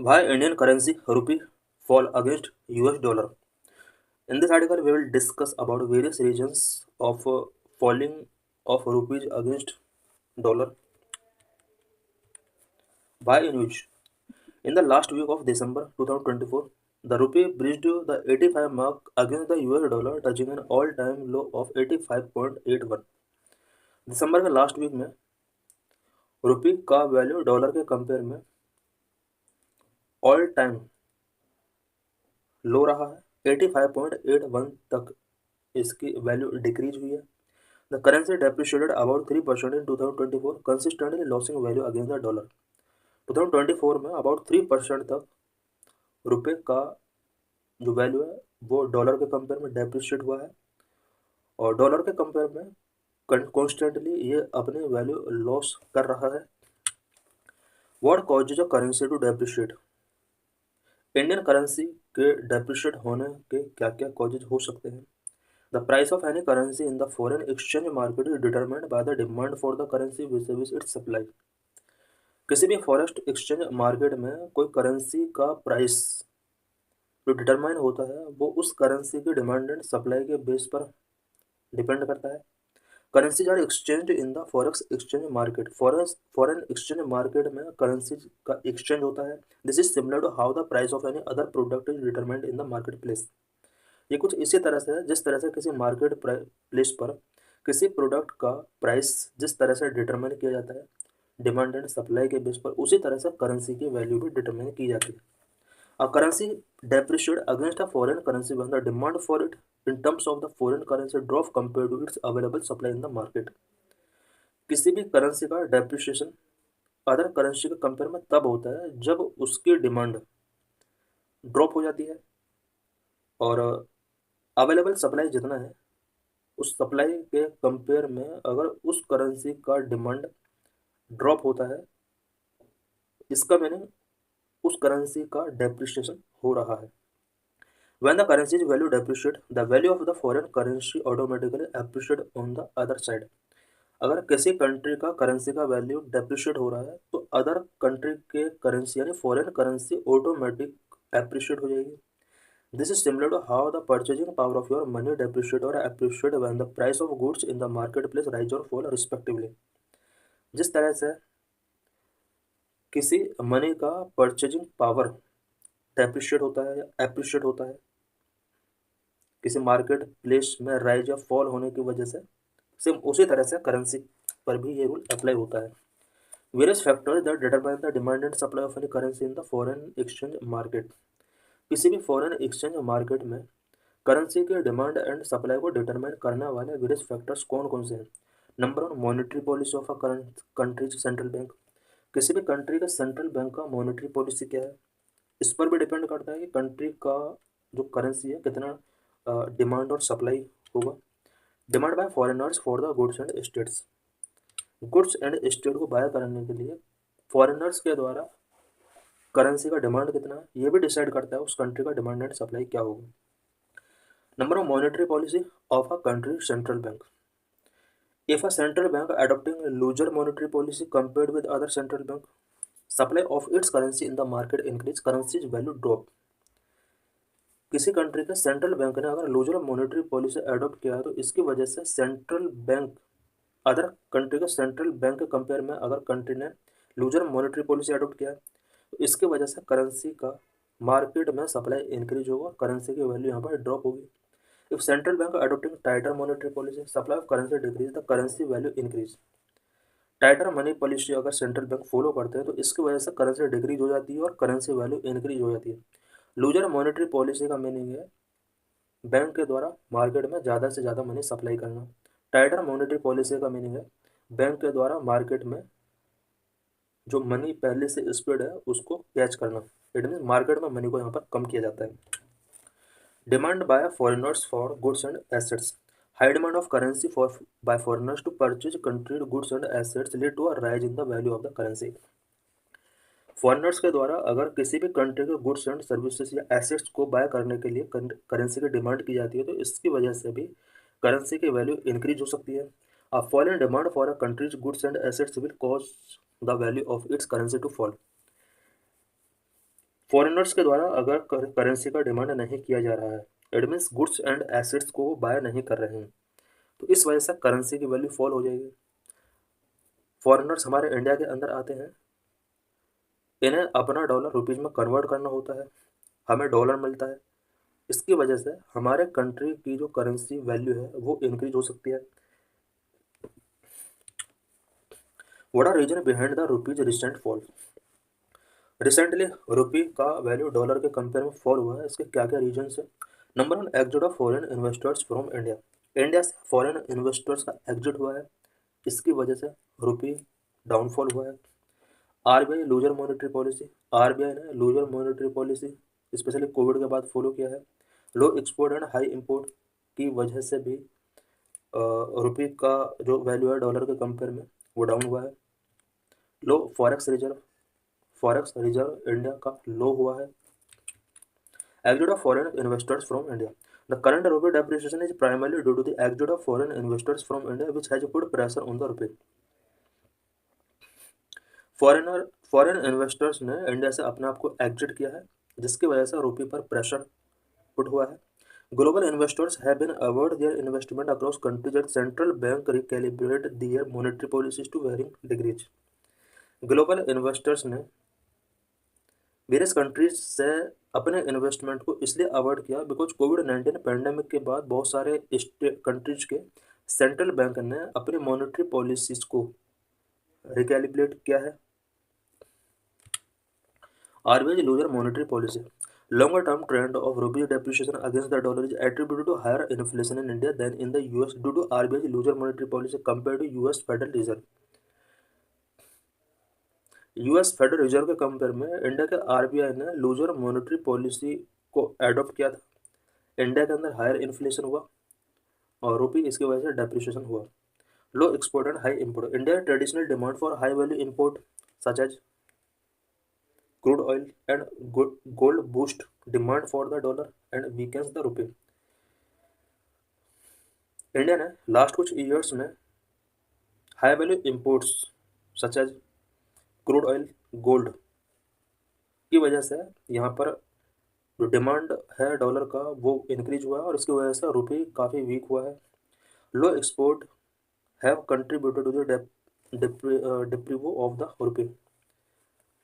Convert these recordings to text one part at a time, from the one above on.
Why Indian currency rupee fall against US dollar? In this article, we will discuss about various reasons of falling of rupees against dollar. Why in which? In the last week of December 2024, the rupee breached the 85 mark against the US dollar, touching an all-time low of 85.81. दिसंबर के last week में रुपी का value dollar के compare में all time लो रहा है। 85.81 तक इसकी value decrease हुई है। The currency depreciated about 3% in 2024, consistently losing value against the dollar. 2024 में अबाउट 3% तक रुपए का जो वैल्यू है वो डॉलर के कंपेयर में डेप्रिशिएट हुआ है, और डॉलर के कंपेयर में कॉन्स्टेंटली ये अपनी वैल्यू लॉस कर रहा है। What causes a currency to depreciate? Indian currency के डेप्रिशिएट होने के क्या क्या कॉजेज हो सकते हैं? The price of any currency in the foreign exchange market is determined by the demand for the currency which its supply. किसी भी फॉरेन एक्सचेंज मार्केट में कोई करेंसी का प्राइस जो डिटरमाइन होता है वो उस करेंसी की डिमांड एंड सप्लाई के बेस पर डिपेंड करता है। Currencies are exchange in the forex exchange market. Foreign exchange market में करेंसी का एक्सचेंज होता है। This is similar to how the price of any other product is determined in the market place. ये कुछ इसी तरह से है जिस तरह से किसी मार्केट प्लेस पर किसी प्रोडक्ट का प्राइस जिस तरह से डिटरमाइन किया जाता है डिमांड एंड सप्लाई के बेस पर, उसी तरह से करेंसी की वैल्यू भी डिटरमाइन की जाती है। A currency depreciate against a foreign currency when the demand for it in terms of the foreign currency drop compared to its available supply in the market। किसी भी करेंसी का depreciation other currency के compare में तब होता है जब उसकी डिमांड ड्रॉप हो जाती है और अवेलेबल सप्लाई जितना है उस सप्लाई के कंपेयर में अगर उस करेंसी का डिमांड ड्रॉप होता है, इसका मीनिंग उस करेंसी का डेप्रिसिएशन हो रहा है। When the currency's value depreciate, the value of the foreign currency automatically appreciate on the other side। अगर किसी कंट्री का करेंसी का वैल्यू डेप्रिशिएट हो रहा है तो अदर कंट्री के करेंसी यानी फॉरेन करेंसी ऑटोमेटिक एप्रिशिएट हो जाएगी। This is similar to how the purchasing power of your money depreciate और appreciate when the price of goods in the market place rise और फॉल रिस्पेक्टिवली। जिस तरह से किसी मनी का परचेजिंग पावर डेप्रिशिएट होता है या एप्रिशिएट होता है किसी मार्केट प्लेस में राइज या फॉल होने की वजह से, सेम उसी तरह से करेंसी पर भी ये रूल अप्लाई होता है। Various factors that determine the demand and supply of any currency in the foreign exchange market. किसी भी फॉरेन एक्सचेंज मार्केट में करेंसी के डिमांड एंड सप्लाई को डिटरमाइन करने वाले वेरियस फैक्टर्स कौन कौन से हैं? Number one, monetary policy of a countries central bank. किसी भी कंट्री का सेंट्रल बैंक का मॉनेटरी पॉलिसी क्या है, इस पर भी डिपेंड करता है कि कंट्री का जो करेंसी है कितना डिमांड और सप्लाई होगा। Demand by foreigners for the goods and states. Goods and state को बाय करने के लिए फॉरेनर्स के द्वारा करेंसी का डिमांड कितना है ये भी डिसाइड करता है उस कंट्री का डिमांड एंड सप्लाई क्या होगा। Number of monetary policy of a country central bank. If a central bank adopting a looser monetary policy compared with other central bank, supply of its currency in the market increase, currency's value drop। किसी country के central bank ने अगर loser monetary policy adopt किया है तो इसकी वजह से सेंट्रल बैंक अदर कंट्री के सेंट्रल बैंक के कंपेयर में अगर कंट्री ने लूजर मॉनेटरी पॉलिसी अडॉप्ट किया है तो इसकी वजह से करेंसी का मार्केट में सप्लाई इंक्रीज होगा, करेंसी की वैल्यू यहाँ पर ड्रॉप होगी। If central bank adopting tighter monetary policy, supply of currency decrease, the currency value increase. Tighter money policy अगर सेंट्रल बैंक फॉलो करते हैं तो इसकी वजह से करेंसी डिक्रीज हो जाती है और करेंसी वैल्यू इंक्रीज हो जाती है। लूजर मॉनेटरी पॉलिसी का मीनिंग है बैंक के द्वारा मार्केट में ज़्यादा से ज़्यादा मनी सप्लाई करना। टाइटर मॉनेटरी पॉलिसी का मीनिंग है बैंक के द्वारा मार्केट में जो मनी पहले से स्प्रेड है उसको कैच करना। इट मीन मार्केट में मनी को यहाँ पर कम किया जाता है। Demand by foreigners for goods and assets. High demand of currency for by foreigners to purchase country's goods and assets lead to a rise in the value of the currency. Foreigners के द्वारा अगर किसी भी country के goods and services या assets को buy करने के लिए करेंसी की डिमांड की जाती है तो इसकी वजह से भी करेंसी की वैल्यू इंक्रीज हो सकती है। A fall in demand for a country's goods and assets will cause the value of its currency to fall. Foreigners के द्वारा अगर करेंसी का डिमांड नहीं किया जा रहा है, it means goods and assets को बाय नहीं कर रहे हैं, तो इस वजह से करेंसी की वैल्यू फॉल हो जाएगी। फॉरेनर्स हमारे इंडिया के अंदर आते हैं, इन्हें अपना डॉलर रुपीज़ में कन्वर्ट करना होता है, हमें डॉलर मिलता है, इसकी वजह से हमारे कंट्री की जो करेंसी वैल्यू है वो इंक्रीज हो सकती है। What are reason behind the rupee's recent fall? Recently rupee का वैल्यू डॉलर के कंपेयर में फॉल हुआ है, इसके क्या क्या रीजन है? Number 1, exit of foreign investors from India. India से फॉरेन इन्वेस्टर्स का एग्जिट हुआ है, इसकी वजह से रुपी डाउनफॉल हुआ है। RBI looser monetary policy, RBI ने looser monetary policy specially Covid के बाद फॉलो किया है। Low export and high import की वजह से भी रुपी का जो वैल्यू है डॉलर के कंपेयर में वो डाउन हुआ है। Low forex reserve, forex reserve India का लो हुआ है। Exit of foreign investors from India. The current rupee depreciation is primarily due to the exit of foreign investors from India, which has put pressure on the rupee. Foreign investors ने India से अपने आप को exit किया है, जिसकी वजह से रुपये पर प्रेशर पुट हुआ है। Global investors have been award their investment across countries at central bank recalibrate their monetary policies to varying degrees. Global investors ने वेरियस कंट्रीज से अपने इन्वेस्टमेंट को इसलिए अवॉइड किया बिकॉज कोविड-19 पैंडेमिक के बाद बहुत सारे कंट्रीज के सेंट्रल बैंक ने अपनी मॉनेटरी पॉलिसीज को रिकैलिब्रेट किया है। RBI looser monetary policy, longer term trend of rupee depreciation against the dollar is attributed to higher inflation in India than in the US due to RBI's looser monetary policy compared to US Federal Reserve. US federal reserve के compare में India के RBI ने looser monetary policy को adopt किया था। India के अंदर higher inflation हुआ और रुपी इसकी वजह से डेप्रिसिएशन हुआ। Low export and high import, India traditional demand for high value import such as crude oil and gold boost demand for the dollar and weakens the rupee. India ने last कुछ years में high value imports such as crude oil, gold की वजह से यहाँ पर जो demand है डॉलर का वो इंक्रीज हुआ है और इसकी वजह से रुपये काफ़ी वीक हुआ है। Low export have contributed to the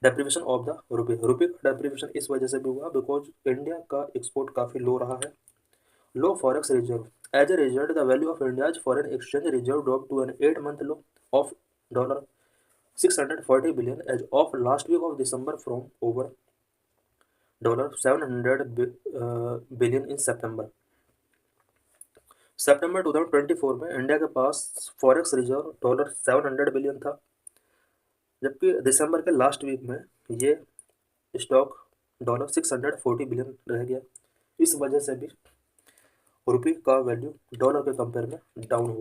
deprivation of the रुपये का डेप्रीवेशन इस वजह से भी हुआ बिकॉज इंडिया का एक्सपोर्ट काफ़ी लो रहा है। Low forex reserve, as a result the value of India's foreign exchange reserve drop to an 8-month low of $640 billion as of last week of December from over $700 billion in September 2024 में India के पास forex reserve $700 billion था, जबकि दिसंबर के last week में ये stock $640 billion रह गया। इस वजह से भी रुपये का वैल्यू डॉलर के कंपेयर में डाउन हुआ।